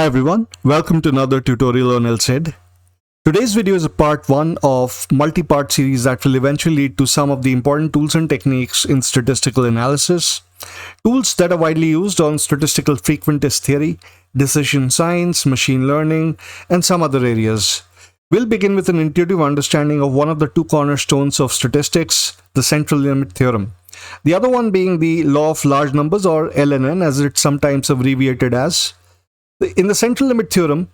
Hi everyone, welcome to another tutorial on LSED. Today's video is a part 1 of multi-part series that will eventually lead to some of the important tools and techniques in statistical analysis. Tools that are widely used on statistical frequentist theory, decision science, machine learning, and some other areas. We'll begin with an intuitive understanding of one of the two cornerstones of statistics, the Central Limit Theorem. The other one being the law of large numbers, or LNN as it's sometimes abbreviated as. In the Central Limit Theorem,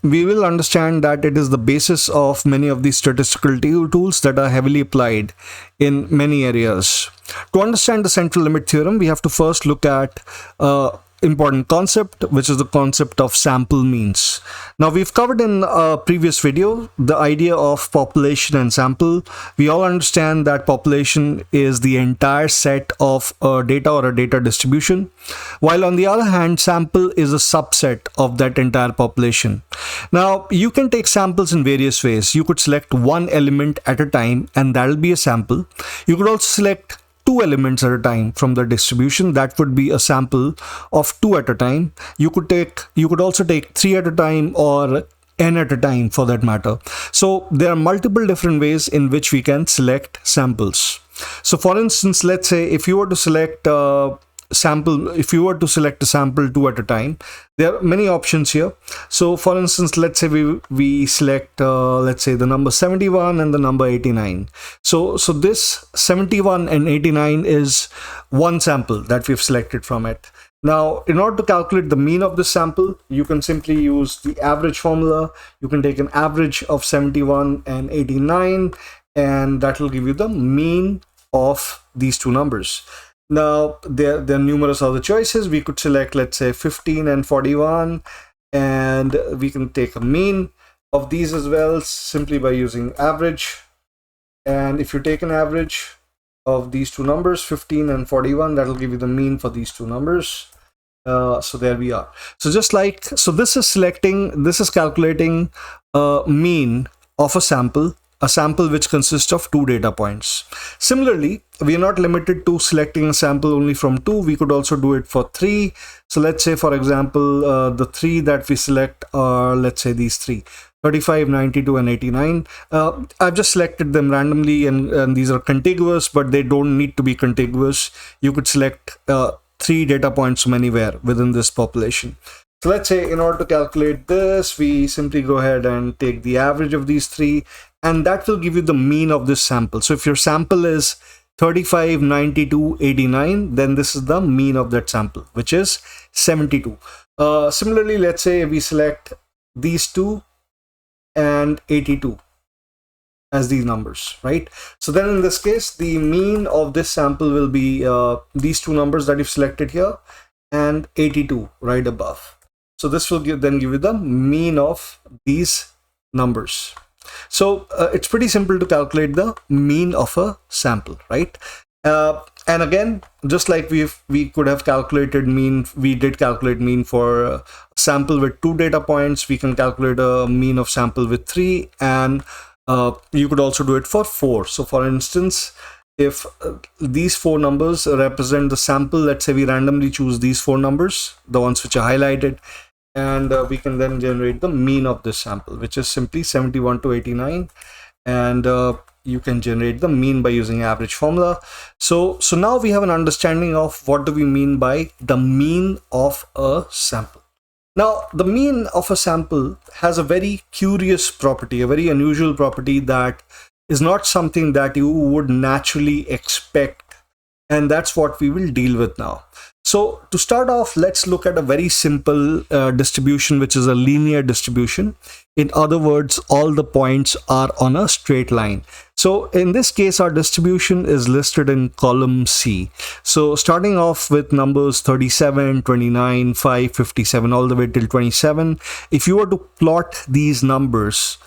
we will understand that it is the basis of many of these statistical tools that are heavily applied in many areas. To understand the Central Limit Theorem, we have to first look at important concept, which is the concept of sample means. Now, we've covered in a previous video the idea of population and sample. We all understand that population is the entire set of data or a data distribution, while on the other hand, sample is a subset of that entire population. Now, you can take samples in various ways. You could select one element at a time, and that'll be a sample. You could also select two elements at a time from the distribution. That would be a sample of 2 at a time. You could also take 3 at a time, or n at a time for that matter. So there are multiple different ways in which we can select samples. So for instance, let's say if you were to select a sample 2 at a time, there are many options here. So for instance, let's say we select let's say the number 71 and the number 89. So this 71 and 89 is one sample that we've selected from it. Now, in order to calculate the mean of this sample, you can simply use the average formula. You can take an average of 71 and 89, and that will give you the mean of these two numbers. Now, there are numerous other choices. We could select, let's say, 15 and 41, and we can take a mean of these as well simply by using average. And if you take an average of these two numbers, 15 and 41, that will give you the mean for these two numbers. So there we are. So this is calculating a mean of a sample which consists of 2 data points. Similarly, we are not limited to selecting a sample only from 2. We could also do it for 3. So let's say, for example, the 3 that we select are, let's say, these 3. 35, 92, and 89. I've just selected them randomly, and these are contiguous, but they don't need to be contiguous. You could select 3 data points from anywhere within this population. So let's say in order to calculate this, we simply go ahead and take the average of these 3, and that will give you the mean of this sample. So if your sample is 35, 92, 89, then this is the mean of that sample, which is 72. Similarly, let's say we select these 2 and 82 as these numbers, right? So then in this case, the mean of this sample will be these two numbers that you've selected here and 82 right above. So this will then give you the mean of these numbers. So it's pretty simple to calculate the mean of a sample, right? And again, just like we could have calculated mean, we did calculate mean for a sample with 2 data points. We can calculate a mean of sample with 3, and you could also do it for 4. So for instance, if these 4 numbers represent the sample, let's say we randomly choose these 4 numbers, the ones which are highlighted, and we can then generate the mean of this sample, which is simply 71 to 89, and you can generate the mean by using average formula. So now we have an understanding of what do we mean by the mean of a sample. Now, the mean of a sample has a very curious property, a very unusual property that is not something that you would naturally expect, and that's what we will deal with now. So to start off, let's look at a very simple distribution, which is a linear distribution. In other words, all the points are on a straight line. So in this case, our distribution is listed in column C. So starting off with numbers 37, 29, 5, 57, all the way till 27. If you were to plot these numbers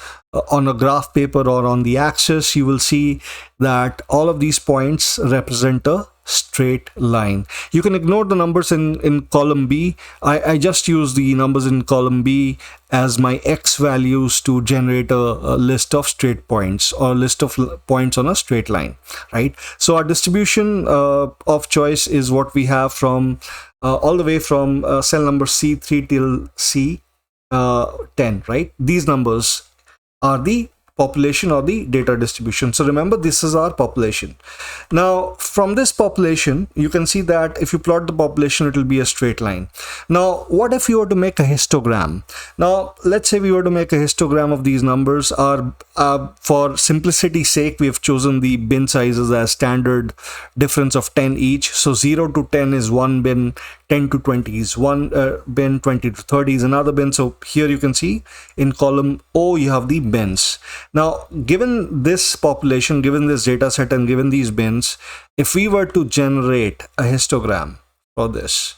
on a graph paper or on the axis, you will see that all of these points represent a straight line. You can ignore the numbers in column B. I just use the numbers in column B as my x values to generate a list of straight points, or a list of points on a straight line, right? So our distribution of choice is what we have from all the way from cell number C3 till C 10, right? These numbers are the population or the data distribution. So remember, this is our population. Now from this population, you can see that if you plot the population, it will be a straight line. Now what if you were to make a histogram? Now let's say we were to make a histogram of these numbers. For simplicity's sake, we have chosen the bin sizes as standard difference of 10 each. So 0 to 10 is one bin, 10 to 20 is one bin, 20 to 30 is another bin. So here you can see in column O you have the bins. Now given this population, given this data set, and given these bins, if we were to generate a histogram for this,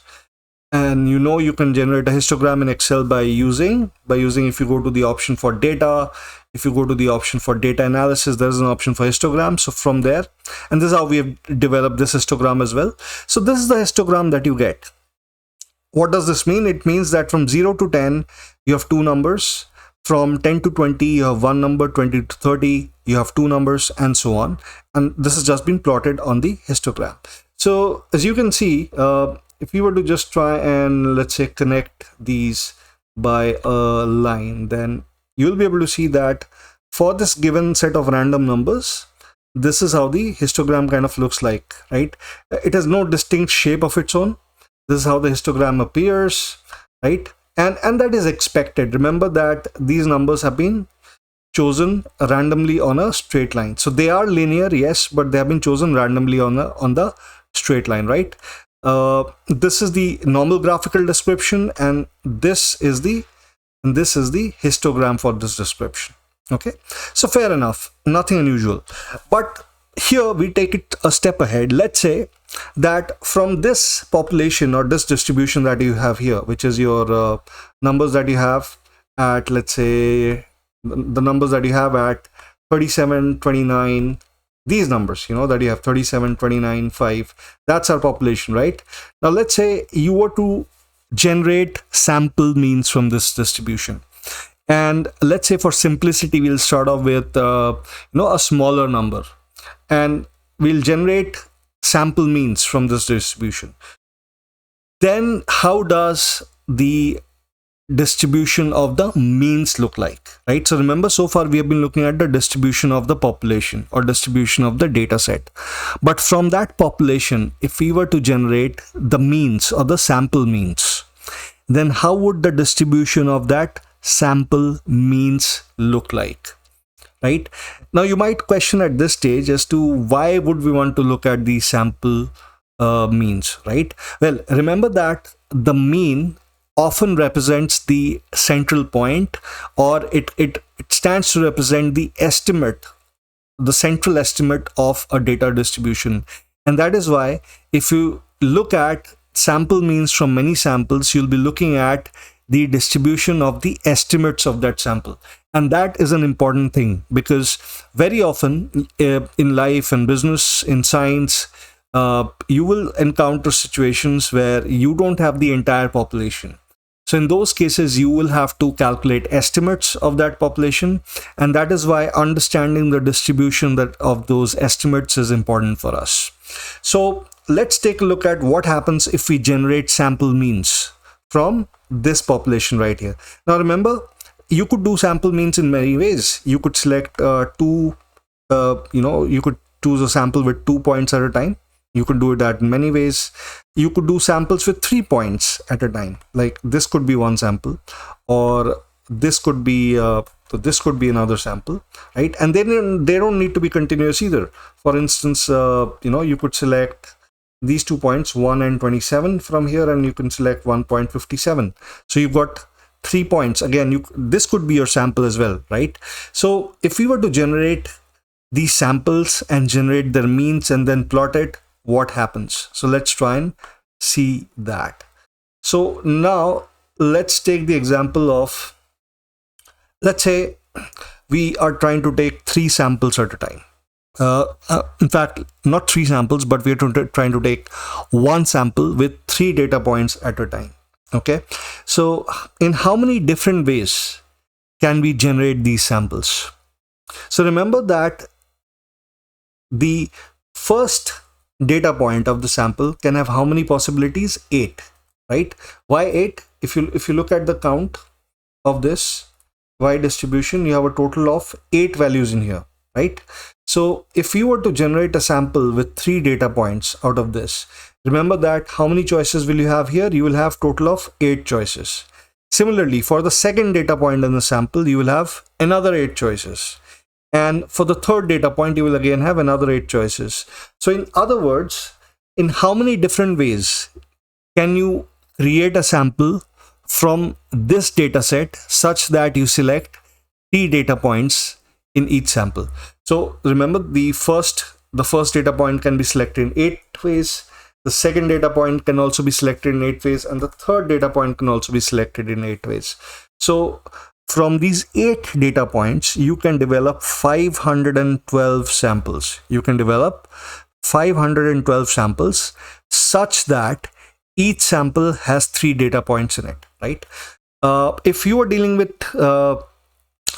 and you can generate a histogram in Excel by using if you go to the option for data, if you go to the option for data analysis, there's an option for histogram. So from there, and this is how we have developed this histogram as well. So this is the histogram that you get. What does this mean? It means that from 0 to 10 you have two numbers, from 10 to 20 you have one number, 20 to 30 you have two numbers, and so on. And this has just been plotted on the histogram. So as you can see, if we were to just try and let's say connect these by a line, then you'll be able to see that for this given set of random numbers, this is how the histogram kind of looks like, right? It has no distinct shape of its own. This is how the histogram appears, right? And that is expected. Remember that these numbers have been chosen randomly on a straight line. So they are linear, yes, but they have been chosen randomly on the straight line, right? This is the normal graphical description, and this is the histogram for this description. Okay, so fair enough, nothing unusual. But here we take it a step ahead. Let's say that from this population or this distribution that you have here, which is your numbers that you have at, let's say, the numbers that you have at 37, 29, these numbers, that you have 37, 29, 5, that's our population, right? Now let's say you were to generate sample means from this distribution, and let's say for simplicity we'll start off with a smaller number, and we'll generate sample means from this distribution. Then how does the distribution of the means look like, right? So remember, so far we have been looking at the distribution of the population or distribution of the data set. But from that population, if we were to generate the means or the sample means, then how would the distribution of that sample means look like? Right now, you might question at this stage as to why would we want to look at the sample means, right? Well, remember that the mean often represents the central point, or it stands to represent the estimate, the central estimate of a data distribution. And that is why if you look at sample means from many samples, you'll be looking at the distribution of the estimates of that sample. And that is an important thing, because very often in life and business, in science, you will encounter situations where you don't have the entire population. So in those cases, you will have to calculate estimates of that population. And that is why understanding the distribution of those estimates is important for us. So let's take a look at what happens if we generate sample means from this population right here. Now remember, you could do sample means in many ways. You could select you could choose a sample with 2 points at a time. You could do that in many ways. You could do samples with 3 points at a time. Like this could be one sample, or this could be another sample, right? And then they don't need to be continuous either. For instance, you could select these 2 points, 1 and 27 from here, and you can select 1.57. So you've got 3 points. Again, this could be your sample as well, right? So if we were to generate these samples and generate their means and then plot it, what happens? So let's try and see that. So now let's take the example of, let's say we are trying to take 3 samples at a time. In fact, not 3 samples, but we are trying to take 1 sample with 3 data points at a time. Okay, so in how many different ways can we generate these samples? So remember that the first data point of the sample can have how many possibilities? 8, right? Why 8? If you look at the count of this Y distribution, you have a total of 8 values in here, right? So if you were to generate a sample with 3 data points out of this, remember that how many choices will you have here? You will have total of 8 choices. Similarly, for the second data point in the sample, you will have another 8 choices. And for the third data point, you will again have another 8 choices. So in other words, in how many different ways can you create a sample from this data set such that you select 3 data points in each sample? So remember, the first data point can be selected in 8 ways. The second data point can also be selected in 8 ways, and the third data point can also be selected in 8 ways. So from these 8 data points, you can develop 512 samples. You can develop 512 samples such that each sample has 3 data points in it, right? If you are dealing with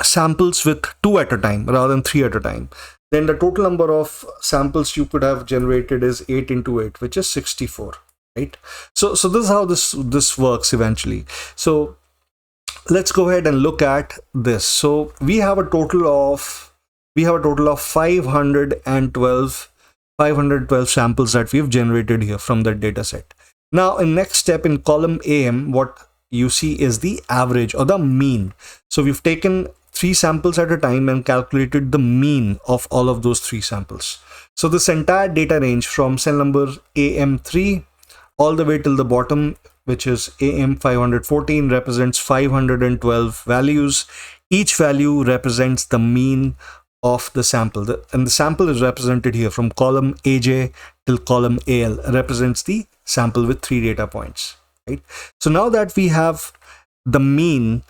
samples with 2 at a time rather than 3 at a time, then the total number of samples you could have generated is 8 into 8, which is 64, right? So this is how this works eventually. So let's go ahead and look at this. So we have a total of 512 samples that we've generated here from that data set. Now in next step, in column AM, what you see is the average or the mean. So we've taken 3 samples at a time and calculated the mean of all of those 3 samples. So this entire data range from cell number AM3 all the way till the bottom, which is AM514, represents 512 values. Each value represents the mean of the sample, and the sample is represented here from column AJ till column AL, represents the sample with 3 data points, right? So now that we have the mean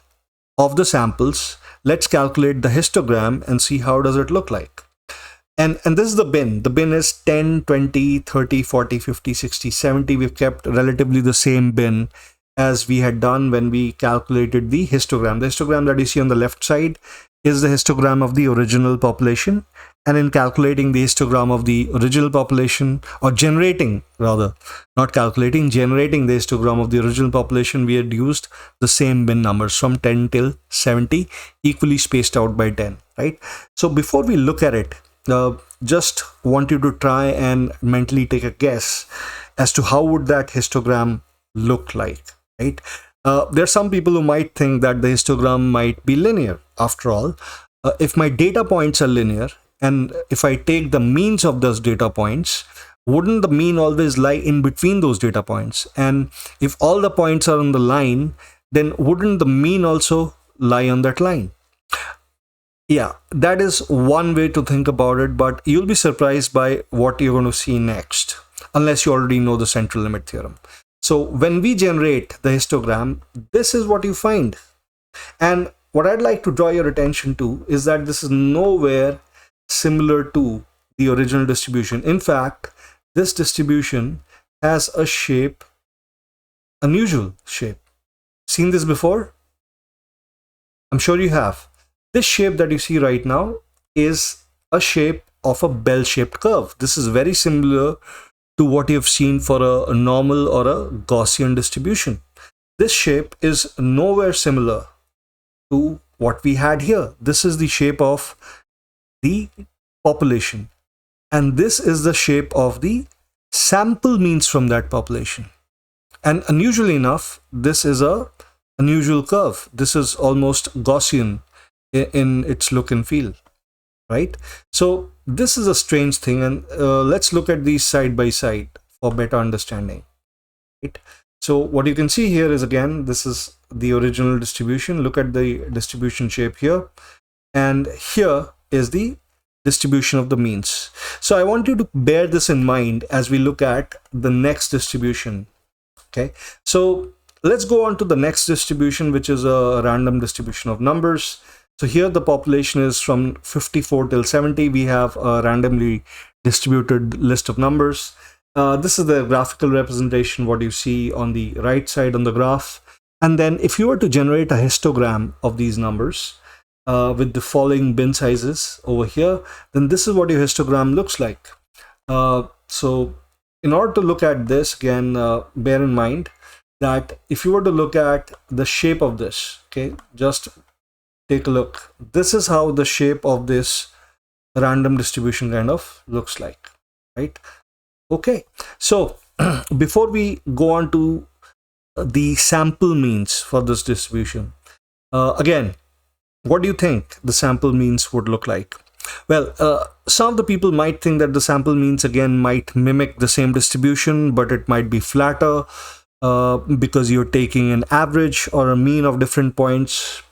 of the samples, let's calculate the histogram and see how does it look like. And this is the bin. The bin is 10, 20, 30, 40, 50, 60, 70. We've kept relatively the same bin as we had done when we calculated the histogram. The histogram that you see on the left side is the histogram of the original population. And in calculating the histogram of the original population, or generating rather, not calculating, generating the histogram of the original population, we had used the same bin numbers from 10 till 70, equally spaced out by 10, right? So before we look at it, just want you to try and mentally take a guess as to how would that histogram look like, right? There are some people who might think that the histogram might be linear. After all, if my data points are linear, and if I take the means of those data points, wouldn't the mean always lie in between those data points? And if all the points are on the line, then wouldn't the mean also lie on that line? Yeah, that is one way to think about it, but you'll be surprised by what you're going to see next, unless you already know the central limit theorem. So when we generate the histogram, this is what you find. And what I'd like to draw your attention to is that this is nowhere similar to the original distribution. In fact, this distribution has a shape, unusual shape. Seen this before? I'm sure you have. This shape that you see right now is a shape of a bell-shaped curve. This is very similar to what you've seen for a normal or a Gaussian distribution. This shape is nowhere similar to what we had here. This is the shape of the population, and this is the shape of the sample means from that population. And unusually enough, this is a unusual curve. This is almost Gaussian in its look and feel, right? So this is a strange thing, and let's look at these side by side for better understanding, right? So what you can see here is, again, this is the original distribution. Look at the distribution shape here, and here is the distribution of the means. So I want you to bear this in mind as we look at the next distribution. Okay, so let's go on to the next distribution, which is a random distribution of numbers. So here the population is from 54 till 70. We have a randomly distributed list of numbers. This is the graphical representation, what you see on the right side on the graph. And then if you were to generate a histogram of these numbers with the following bin sizes over here, then this is what your histogram looks like. So in order to look at this, again, bear in mind that if you were to look at the shape of this, okay, just take a look. This is how the shape of this random distribution kind of looks like, right? Okay, so before we go on to the sample means for this distribution, again, what do you think the sample means would look like? Well, some of the people might think that the sample means again might mimic the same distribution, but it might be flatter because you're taking an average or a mean of different points.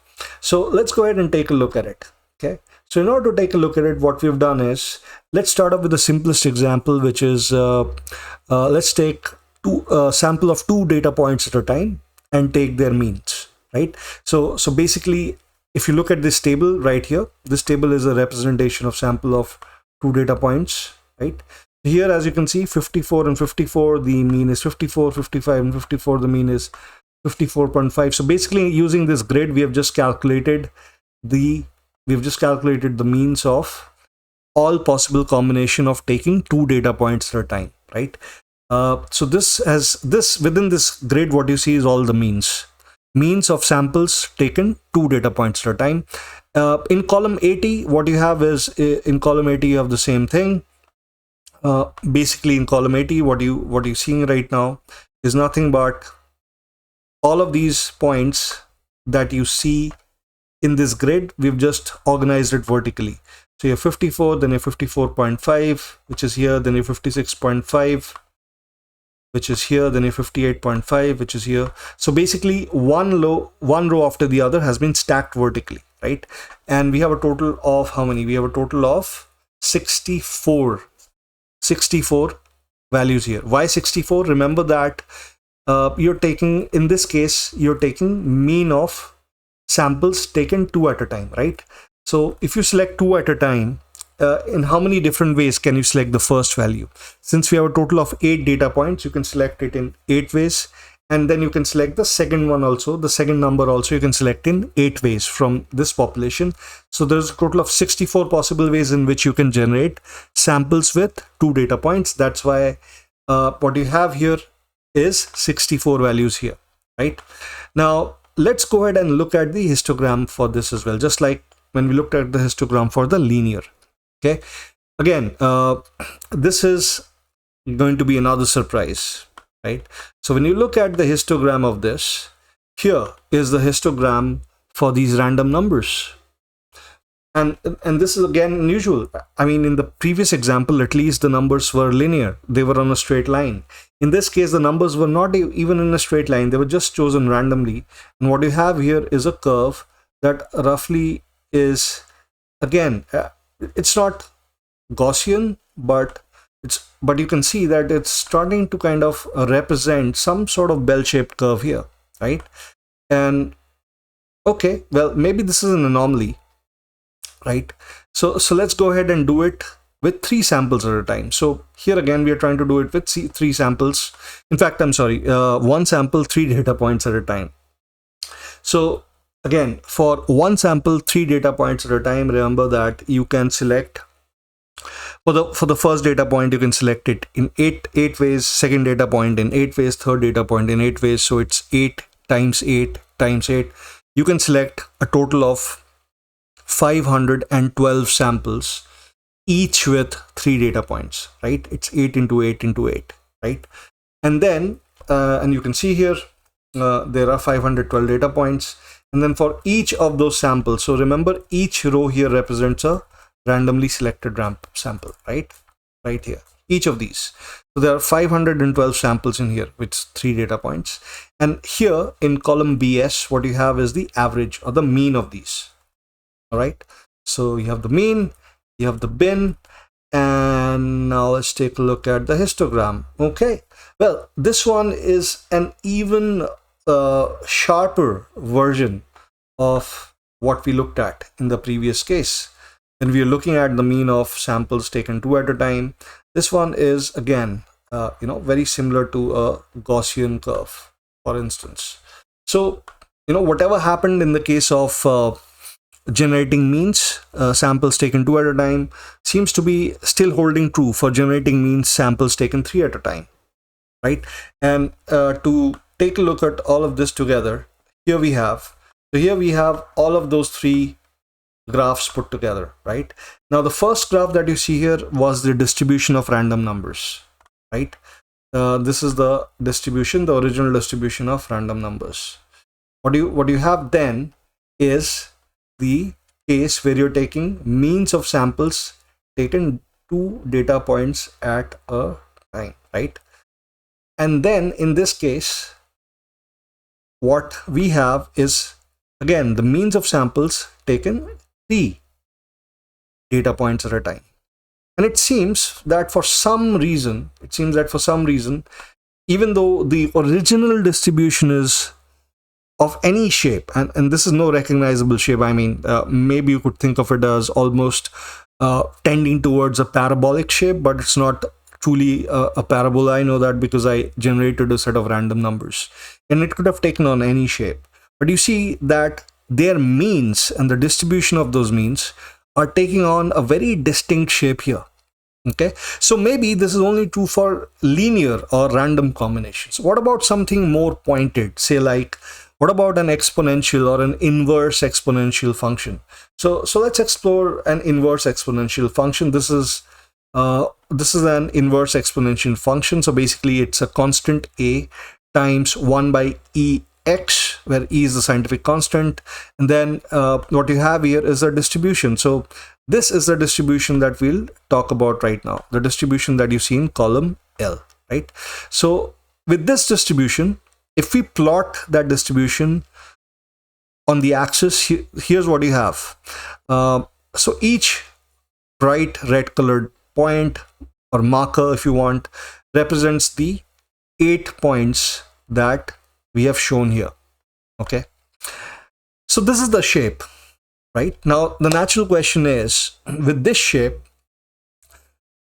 So let's go ahead and take a look at it. Okay. So in order to take a look at it, what we've done is, let's start off with the simplest example, which is let's take a sample of 2 data points at a time and take their means, right? So basically, if you look at this table right here, this table is a representation of sample of 2 data points, right? Here, as you can see, 54 and 54, the mean is 54, 55 and 54, the mean is 54.5. So basically, using this grid, we have just calculated the means of all possible combination of taking 2 data points at a time, right? So within this grid, what you see is all the means of samples taken 2 data points at a time. In column 80, what you have is, in column 80 you have the same thing. Basically, in column 80, what you're seeing right now is nothing but all of these points that you see in this grid. We've just organized it vertically. So you have 54, then you have 54.5, which is here, then you have 56.5, which is here, then you have 58.5, which is here. So basically, one row after the other has been stacked vertically, right? And we have a total of how many? We have a total of 64 values here. Why 64? Remember that you're taking, in this case, you're taking mean of samples taken 2 at a time, right? So if you select 2 at a time, in how many different ways can you select the first value? Since we have a total of 8 data points, you can select it in 8 ways, and then you can select the second one also, the second number also you can select in 8 ways from this population. So there's a total of 64 possible ways in which you can generate samples with 2 data points. That's why what you have here is 64 values here, right? Now let's go ahead and look at the histogram for this as well, just like when we looked at the histogram for the linear. Okay, again, this is going to be another surprise, right? So when you look at the histogram of this, here is the histogram for these random numbers. And this is again unusual. I mean, in the previous example, at least the numbers were linear. They were on a straight line. In this case, the numbers were not even in a straight line. They were just chosen randomly. And what you have here is a curve that roughly is, again, it's not Gaussian, but you can see that it's starting to kind of represent some sort of bell-shaped curve here, right? And okay, well, maybe this is an anomaly, right? So let's go ahead and do it with 3 samples at a time. So here again, we are trying to do it with 3 samples. In fact, I'm sorry, 1 sample, 3 data points at a time. So again, for 1 sample, 3 data points at a time, remember that you can select, for the first data point, you can select it in 8 ways, second data point in 8 ways, third data point in 8 ways. So it's 8 times 8 times 8. You can select a total of 512 samples, each with 3 data points, right? It's 8 into 8 into 8, right? And then, and you can see here, there are 512 data points. And then for each of those samples, so remember, each row here represents a randomly selected sample, right? Right here, each of these. So there are 512 samples in here with 3 data points. And here in column BS, what you have is the average or the mean of these. All right. So you have the mean, you have the bin, and now let's take a look at the histogram. Okay. Well, this one is an even sharper version of what we looked at in the previous case. When we are looking at the mean of samples taken 2 at a time, this one is again, very similar to a Gaussian curve, for instance. So, whatever happened in the case of generating means, samples taken 2 at a time, seems to be still holding true for generating means samples taken 3 at a time, right? And to take a look at all of this together, here we have all of those three graphs put together, right? Now the first graph that you see here was the distribution of random numbers, right? This is the distribution, the original distribution of random numbers. What you have then is the case where you're taking means of samples taken 2 data points at a time, right? And then in this case, what we have is again the means of samples taken 3 data points at a time. And it seems that for some reason, even though the original distribution is of any shape, and this is no recognizable shape, I mean, maybe you could think of it as almost tending towards a parabolic shape, but it's not truly a parabola. I know that because I generated a set of random numbers, and it could have taken on any shape. But you see that their means and the distribution of those means are taking on a very distinct shape here. Okay, so maybe this is only true for linear or random combinations. What about something more pointed, say like what about an exponential or an inverse exponential function? So let's explore an inverse exponential function. This is an inverse exponential function. So basically it's a constant a times 1 by ex, where e is the scientific constant, and then what you have here is a distribution. So this is the distribution that we'll talk about right now, the distribution that you see in column L, right? So with this distribution, if we plot that distribution on the axis, here's what you have. So each bright red colored point or marker, if you want, represents the 8 points that we have shown here. Okay, so this is the shape. Right now, the natural question is, with this shape,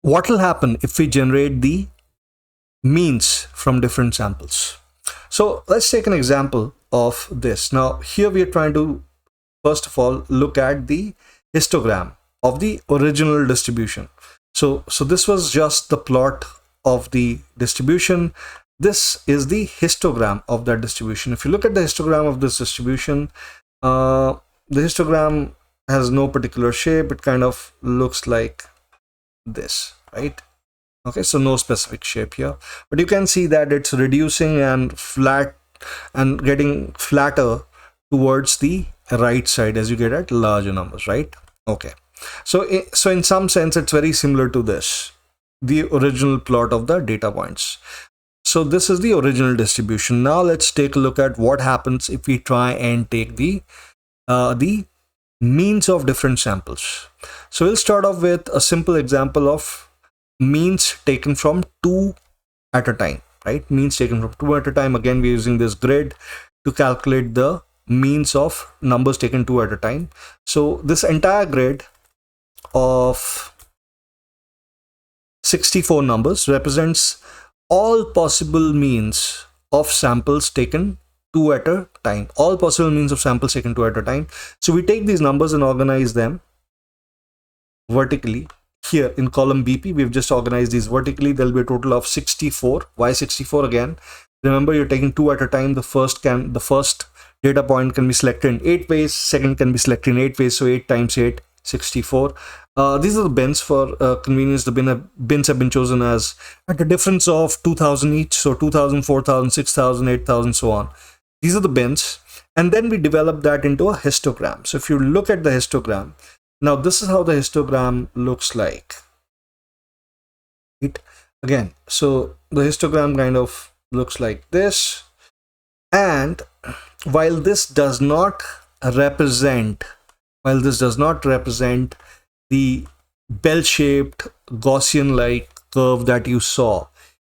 what will happen if we generate the means from different samples? So let's take an example of this. Now here we are trying to first of all look at the histogram of the original distribution. So this was just the plot of the distribution. This is the histogram of that distribution. If you look at the histogram of this distribution, the histogram has no particular shape. It kind of looks like this, right? Okay, so no specific shape here, but you can see that it's reducing and flat and getting flatter towards the right side as you get at larger numbers, right? Okay, so in some sense it's very similar to this, the original plot of the data points. So this is the original distribution. Now let's take a look at what happens if we try and take the means of different samples. So we'll start off with a simple example of means taken from 2 at a time, right? Means taken from 2 at a time. Again, we're using this grid to calculate the means of numbers taken 2 at a time. So this entire grid of 64 numbers represents all possible means of samples taken 2 at a time, all possible means of samples taken 2 at a time. So we take these numbers and organize them vertically. Here in column BP, we've just organized these vertically. There'll be a total of 64. Why 64 again? Remember, you're taking 2 at a time. The first data point can be selected in 8 ways. Second can be selected in 8 ways. So 8 times 8, 64. These are the bins for convenience. The bins have been chosen as at a difference of 2000 each. So 2000, 4000, 6000, 8000, so on. These are the bins. And then we develop that into a histogram. So if you look at the histogram, now this is how the histogram looks like. Again, so the histogram kind of looks like this. And while this does not represent the bell-shaped Gaussian-like curve that you saw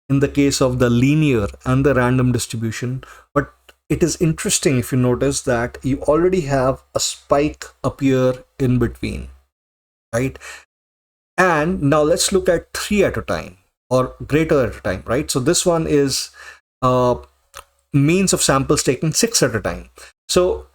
in the case of the linear and the random distribution, but it is interesting if you notice that you already have a spike appear in between, right? And now let's look at 3 at a time or greater at a time, right? So this one is means of samples taken 6 at a time. So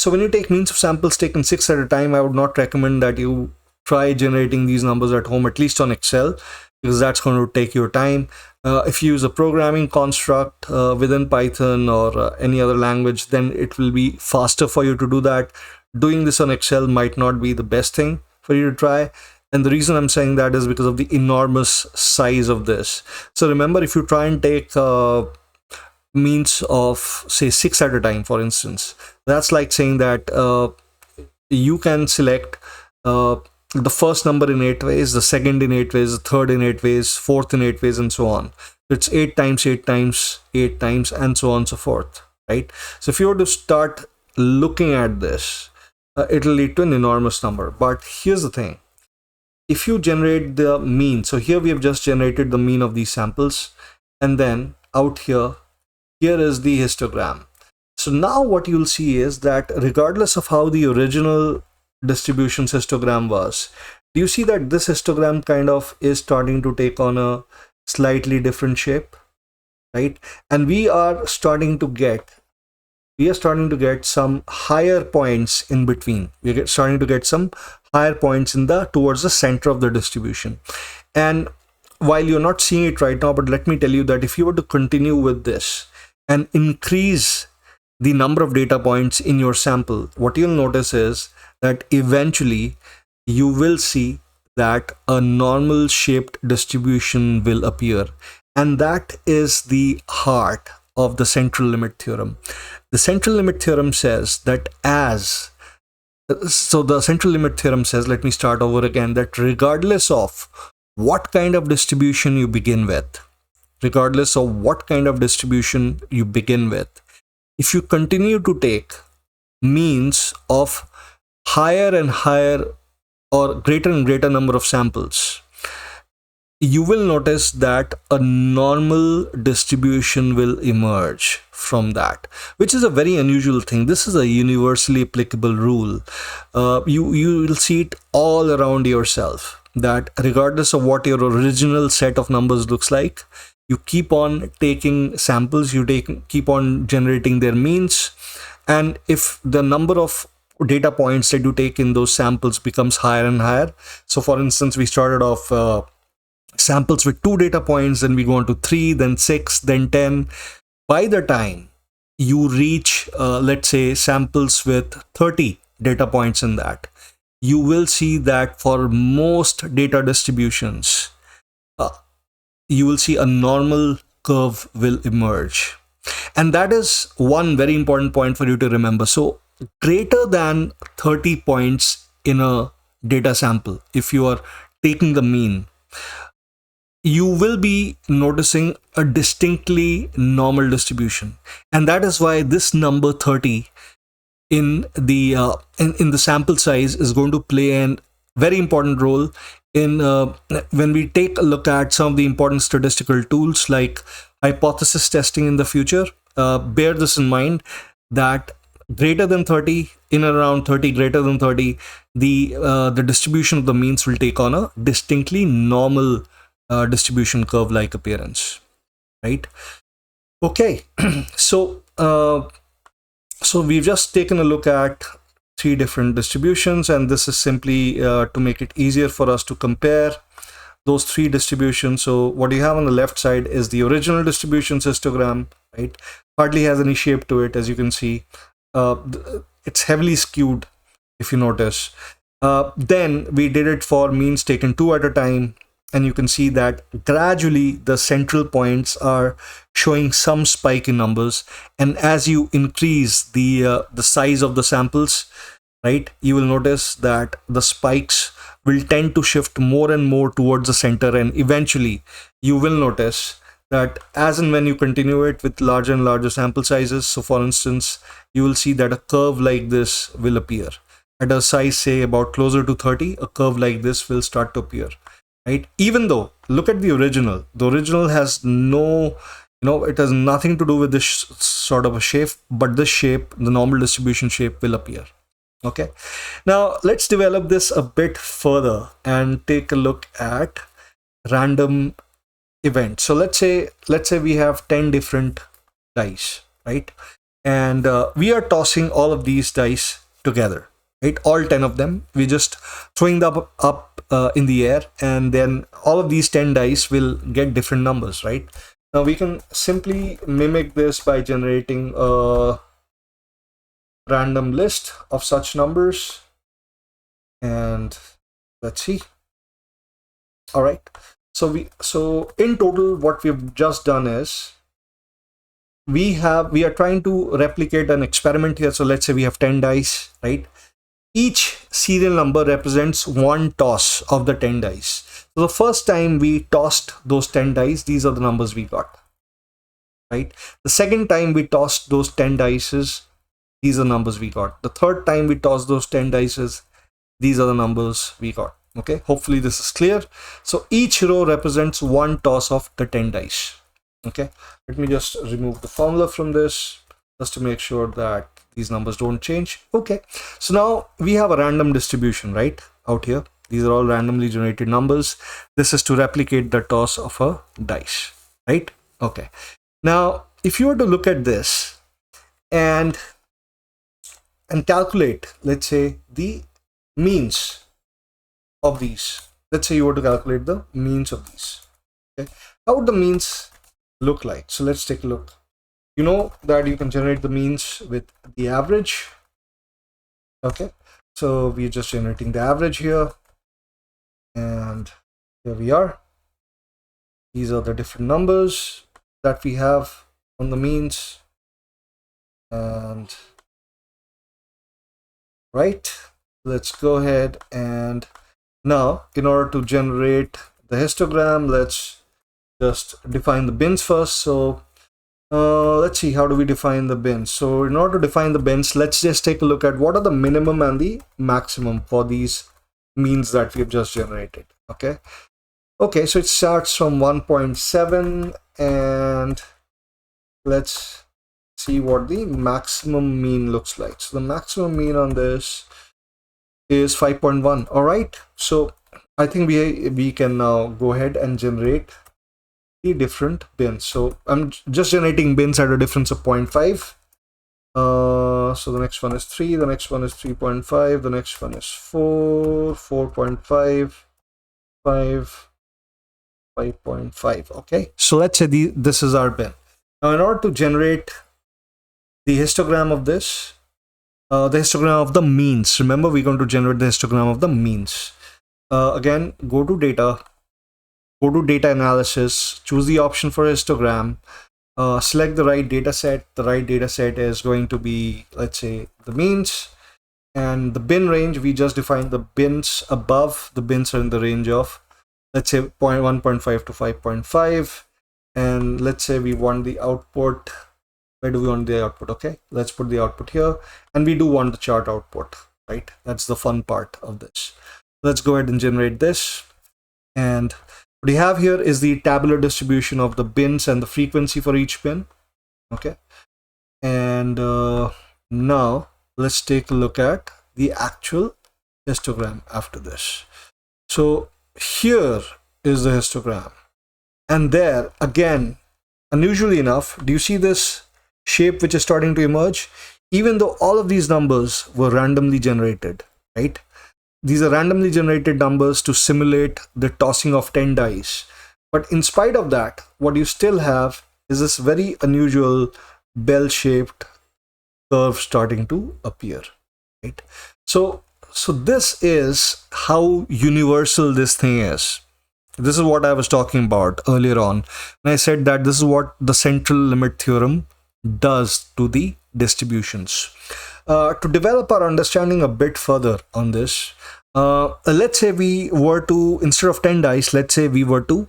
when you take means of samples taken 6 at a time, I would not recommend that you try generating these numbers at home, at least on Excel. because that's going to take your time. If you use a programming construct within Python or any other language, then it will be faster for you to do that. Doing this on Excel might not be the best thing for you to try. And the reason I'm saying that is because of the enormous size of this. So remember, if you try and take means of, say, 6 at a time, for instance, that's like saying that you can select the first number in 8 ways, the second in 8 ways, the third in 8 ways, fourth in 8 ways, and so on. It's 8 times 8 times 8 times, and so on and so forth, right? So if you were to start looking at this, it'll lead to an enormous number. But here's the thing. If you generate the mean, so here we have just generated the mean of these samples, and then out here is the histogram. So now what you'll see is that regardless of how the original distribution's histogram was, do you see that this histogram kind of is starting to take on a slightly different shape, right? And we are starting to get some higher points in between. We're starting to get some higher points in the towards the center of the distribution. And while you're not seeing it right now, but let me tell you that if you were to continue with this and increase the number of data points in your sample, what you'll notice is that eventually you will see that a normal shaped distribution will appear. And that is the heart of the central limit theorem. The central limit theorem says that the central limit theorem says, let me start over again, that regardless of what kind of distribution you begin with, if you continue to take means of higher and higher or greater and greater number of samples, you will notice that a normal distribution will emerge from that, which is a very unusual thing. This is a universally applicable rule. You will see it all around yourself, that regardless of what your original set of numbers looks like, you keep on taking samples, keep on generating their means, and if the number of data points that you take in those samples becomes higher and higher, so for instance, we started off samples with 2 data points, then we go on to 3, then 6, then 10. By the time you reach, let's say, samples with 30 data points in that, you will see that for most data distributions, you will see a normal curve will emerge. And that is one very important point for you to remember. So greater than 30 points in a data sample, if you are taking the mean, you will be noticing a distinctly normal distribution. And that is why this number 30 in the sample size is going to play a very important role in when we take a look at some of the important statistical tools like hypothesis testing in the future. Bear this in mind, that greater than 30, in around 30, greater than 30, the distribution of the means will take on a distinctly normal distribution curve like appearance, right? Okay, so we've just taken a look at 3 different distributions, and this is simply to make it easier for us to compare those 3 distributions. So what you have on the left side is the original distribution histogram, right? Hardly has any shape to it, as you can see. It's heavily skewed, if you notice. Then we did it for means taken 2 at a time, and you can see that gradually the central points are showing some spike in numbers, and as you increase the size of the samples, right, you will notice that the spikes will tend to shift more and more towards the center, and eventually you will notice that as and when you continue it with larger and larger sample sizes, so for instance, you will see that a curve like this will appear. At a size, say, about closer to 30, a curve like this will start to appear. Right? Even though, look at the original has no, it has nothing to do with this sort of a shape, but this shape, the normal distribution shape, will appear. Okay, now let's develop this a bit further and take a look at random events. So let's say we have 10 different dice, right? And we are tossing all of these dice together. right? All 10 of them. We're just throwing them up in the air, and then all of these 10 dice will get different numbers, right? Now we can simply mimic this by generating a random list of such numbers, and let's see. All right, so in total what we've just done is we are trying to replicate an experiment here. So let's say we have 10 dice, right? Each serial number represents one toss of the 10 dice. So the first time we tossed those 10 dice, these are the numbers we got, right? The second time we tossed those 10 dice, these are the numbers we got. The third time we tossed those 10 dice, these are the numbers we got. Okay, hopefully this is clear. So each row represents one toss of the 10 dice. Okay, let me just remove the formula from this just to make sure that these numbers don't change. Okay, so now we have a random distribution right out here. These are all randomly generated numbers. This is to replicate the toss of a dice, right? Okay, now if you were to look at this and calculate, let's say, the means of these. Let's say you were to calculate the means of these. Okay, how would the means look like? So let's take a look. You know that you can generate the means with the average. Okay, so we're just generating the average here, and here we are. These are the different numbers that we have on the means, and right, let's go ahead and now in order to generate the histogram, let's just define the bins first. So let's see, how do we define the bins? So in order to define the bins, let's just take a look at what are the minimum and the maximum for these means that we've just generated. Okay, so it starts from 1.7, and let's see what the maximum mean looks like. So the maximum mean on this is 5.1. all right, so I think we can now go ahead and generate the different bins. So I'm just generating bins at a difference of 0.5. So the next one is 3, the next one is 3.5, the next one is 4, 4.5, 5, 5.5. okay, so let's say this is our bin. Now in order to generate the histogram of this, the histogram of the means, remember we're going to generate the histogram of the means. Again, go to data analysis, choose the option for histogram, select the right data set. The right data set is going to be, let's say, the means, and the bin range, we just defined the bins above. The bins are in the range of, let's say, 1.5 to 5.5, and let's say we want the output. Where do we want the output? Okay, let's put the output here, and we do want the chart output, right? That's the fun part of this. Let's go ahead and generate this, and what we have here is the tabular distribution of the bins and the frequency for each bin. Okay, and now let's take a look at the actual histogram after this. So here is the histogram, and there again, unusually enough, do you see this shape which is starting to emerge? Even though all of these numbers were randomly generated, right? These are randomly generated numbers to simulate the tossing of 10 dice. But in spite of that, what you still have is this very unusual bell-shaped curve starting to appear, right? So this is how universal this thing is. This is what I was talking about earlier on. And I said that this is what the central limit theorem does to the distributions. To develop our understanding a bit further on this, let's say we were to, instead of 10 dice, let's say we were to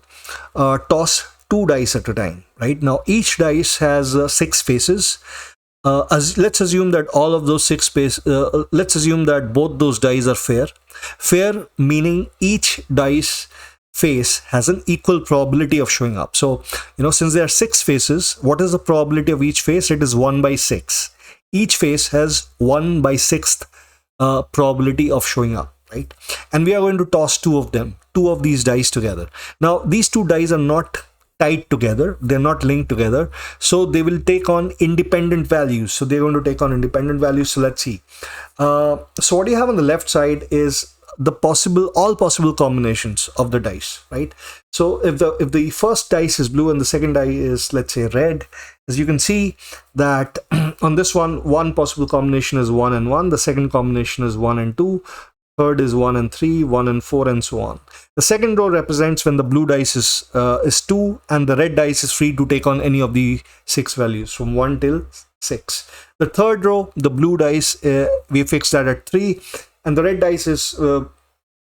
toss 2 dice at a time, right? Now each dice has 6 faces. Let's assume that all of those 6 faces, let's assume that both those dice are fair. Fair meaning each dice face has an equal probability of showing up. So, since there are 6 faces, what is the probability of each face? It is 1 by 6. Each face has 1 by 6th probability of showing up, right? And we are going to toss 2 of them, 2 of these dice together. Now, these 2 dice are not tied together, they're not linked together, so they will take on independent values. So they're going to take on independent values. So let's see. So what you have on the left side is the all possible combinations of the dice, right? So if the first dice is blue and the second die is, let's say, red, as you can see that on this one possible combination is 1 and 1, the second combination is 1 and 2, third is 1 and 3, 1 and 4, and so on. The second row represents when the blue dice is 2 and the red dice is free to take on any of the 6 values from 1 till 6. The third row, the blue dice, we fixed that at 3, and the red dice is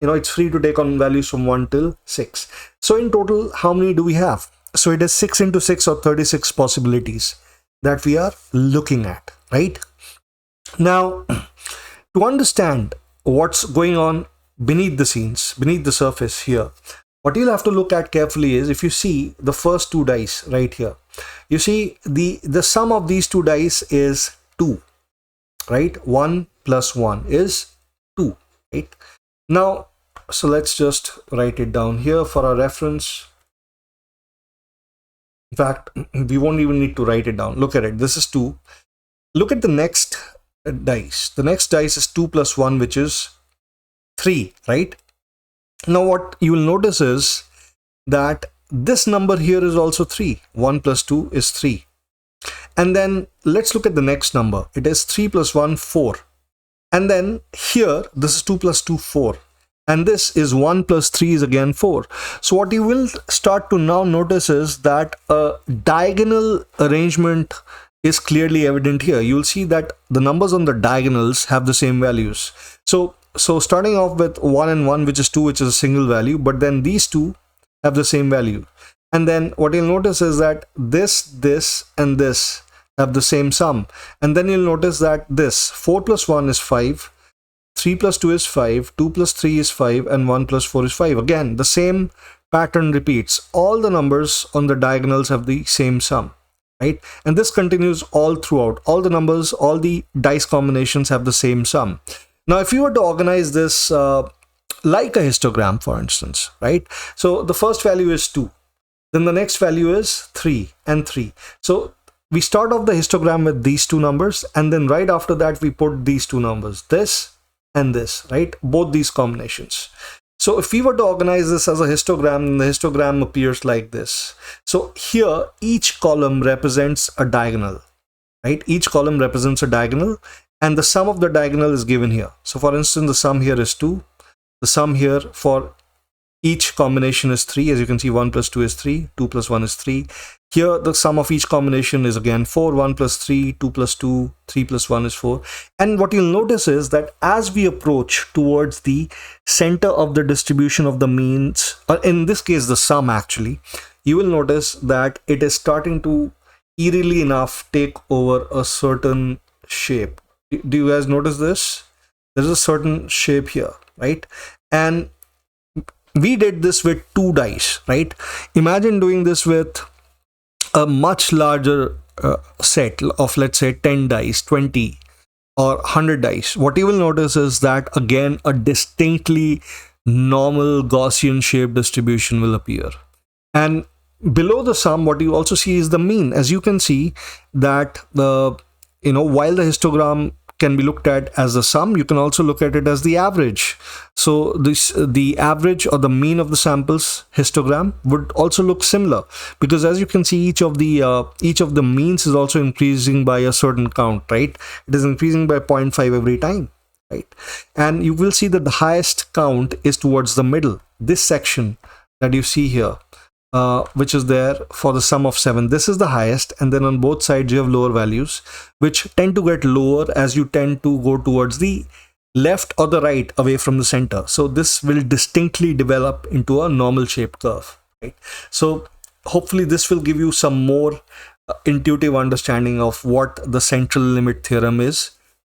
it's free to take on values from 1 till 6. So in total, how many do we have? So it is 6 into 6, or 36 possibilities that we are looking at, right? Now, to understand what's going on beneath the scenes, beneath the surface here, what you'll have to look at carefully is, if you see the first 2 dice right here, you see the sum of these 2 dice is 2, right? 1 plus 1 is 2, right? Now, so let's just write it down here for our reference. In fact, we won't even need to write it down. Look at it. This is 2. Look at the next dice. The next dice is 2 plus 1, which is 3, right? Now, what you will notice is that this number here is also 3. 1 plus 2 is 3. And then let's look at the next number. It is 3 plus 1, 4. And then here, this is 2 plus 2, 4. And this is 1 plus 3 is again 4. So what you will start to now notice is that a diagonal arrangement is clearly evident here. You'll see that the numbers on the diagonals have the same values. So starting off with 1 and 1, which is 2, which is a single value, but then these two have the same value. And then what you'll notice is that this, and this have the same sum. And then you'll notice that this 4 plus 1 is 5. 3 plus 2 is 5, 2 plus 3 is 5, and 1 plus 4 is 5. Again, the same pattern repeats. All the numbers on the diagonals have the same sum, right? And this continues all throughout. All the numbers, all the dice combinations have the same sum. Now, if you were to organize this like a histogram, for instance, right? So the first value is 2. Then the next value is 3 and 3. So we start off the histogram with these 2 numbers, and then right after that, we put these 2 numbers, this and this, right? Both these combinations. So if we were to organize this as a histogram, the histogram appears like this. So here, each column represents a diagonal, right? Each column represents a diagonal, and the sum of the diagonal is given here. So for instance, the sum here is 2. The sum here for each combination is 3. As you can see, 1 plus 2 is 3, 2 plus 1 is 3. Here, the sum of each combination is again 4, 1 plus 3, 2 plus 2, 3 plus 1 is 4. And what you'll notice is that as we approach towards the center of the distribution of the means, or in this case, the sum actually, you will notice that it is starting to eerily enough take over a certain shape. Do you guys notice this? There's a certain shape here, right? And we did this with 2 dice, right? Imagine doing this with a much larger set of, let's say, 10 dice, 20 or 100 dice. What you will notice is that again a distinctly normal Gaussian shape distribution will appear. And below the sum, what you also see is the mean. As you can see that while the histogram can be looked at as the sum, you can also look at it as the average. So the average or the mean of the samples histogram would also look similar, because as you can see, each of the means is also increasing by a certain count, right? It is increasing by 0.5 every time, right? And you will see that the highest count is towards the middle, this section that you see here, which is there for the sum of 7. This is the highest, and then on both sides you have lower values, which tend to get lower as you tend to go towards the left or the right away from the center. So this will distinctly develop into a normal shaped curve, right? So hopefully this will give you some more intuitive understanding of what the central limit theorem is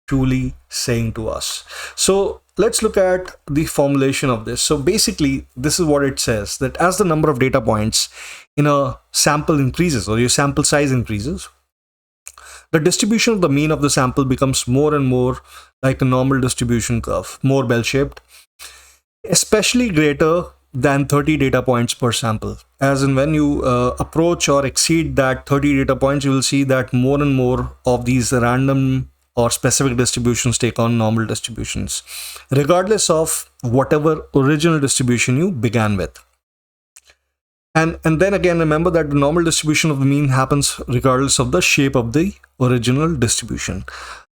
truly saying to us. So let's look at the formulation of this. So basically, this is what it says, that as the number of data points in a sample increases, or your sample size increases, the distribution of the mean of the sample becomes more and more like a normal distribution curve, more bell-shaped. Especially greater than 30 data points per sample. As in when you approach or exceed that 30 data points, you will see that more and more of these random or specific distributions take on normal distributions, regardless of whatever original distribution you began with. And then again, remember that the normal distribution of the mean happens regardless of the shape of the original distribution.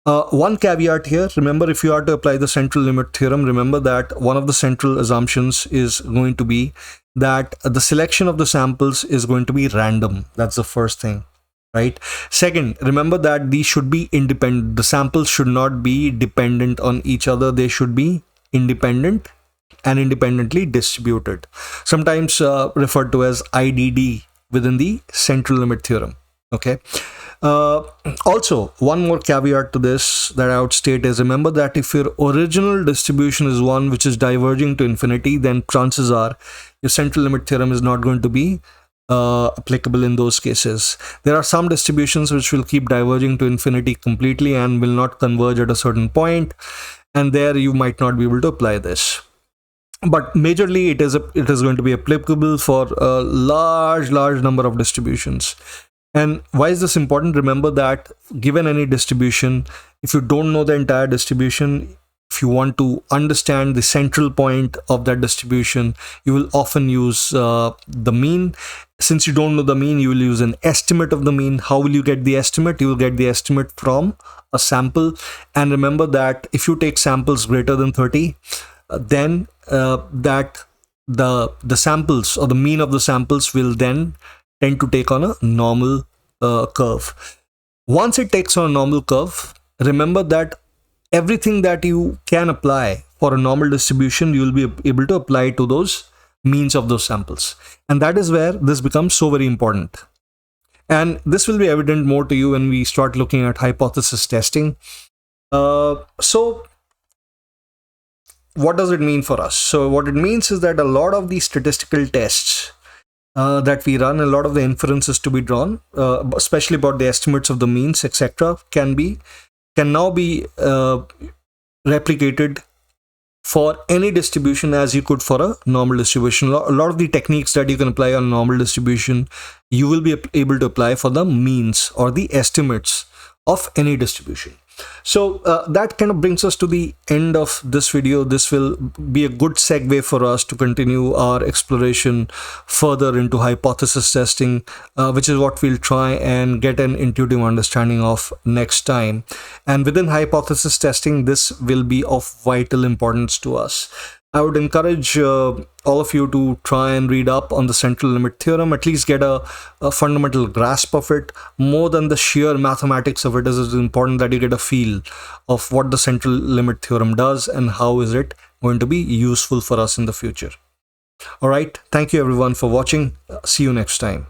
One caveat here, remember, if you are to apply the central limit theorem, remember that one of the central assumptions is going to be that the selection of the samples is going to be random. That's the first thing, right? Second, remember that these should be independent. The samples should not be dependent on each other. They should be independent and independently distributed, sometimes referred to as IDD within the central limit theorem. Okay. Also, one more caveat to this that I would state is, remember that if your original distribution is one which is diverging to infinity, then chances are your central limit theorem is not going to be applicable in those cases. There are some distributions which will keep diverging to infinity completely and will not converge at a certain point, and there you might not be able to apply this. But majorly it is going to be applicable for a large number of distributions. And why is this important? Remember that given any distribution, if you don't know the entire distribution, if you want to understand the central point of that distribution, you will often use the mean. Since you don't know the mean, you will use an estimate of the mean. How will you get the estimate? You will get the estimate from a sample. And remember that if you take samples greater than 30, then that the samples or the mean of the samples will then tend to take on a normal curve. Once it takes on a normal curve, remember that everything that you can apply for a normal distribution, you will be able to apply to those means of those samples. And that is where this becomes so very important. And this will be evident more to you when we start looking at hypothesis testing. So what does it mean for us? So what it means is that a lot of these statistical tests that we run, a lot of the inferences to be drawn, especially about the estimates of the means, etc., can now be replicated for any distribution as you could for a normal distribution. A lot of the techniques that you can apply on normal distribution, you will be able to apply for the means or the estimates of any distribution. So that kind of brings us to the end of this video. This will be a good segue for us to continue our exploration further into hypothesis testing, which is what we'll try and get an intuitive understanding of next time. And within hypothesis testing, this will be of vital importance to us. I would encourage all of you to try and read up on the central limit theorem, at least get a fundamental grasp of it. More than the sheer mathematics of it, it is important that you get a feel of what the central limit theorem does and how is it going to be useful for us in the future. All right. Thank you everyone for watching. See you next time.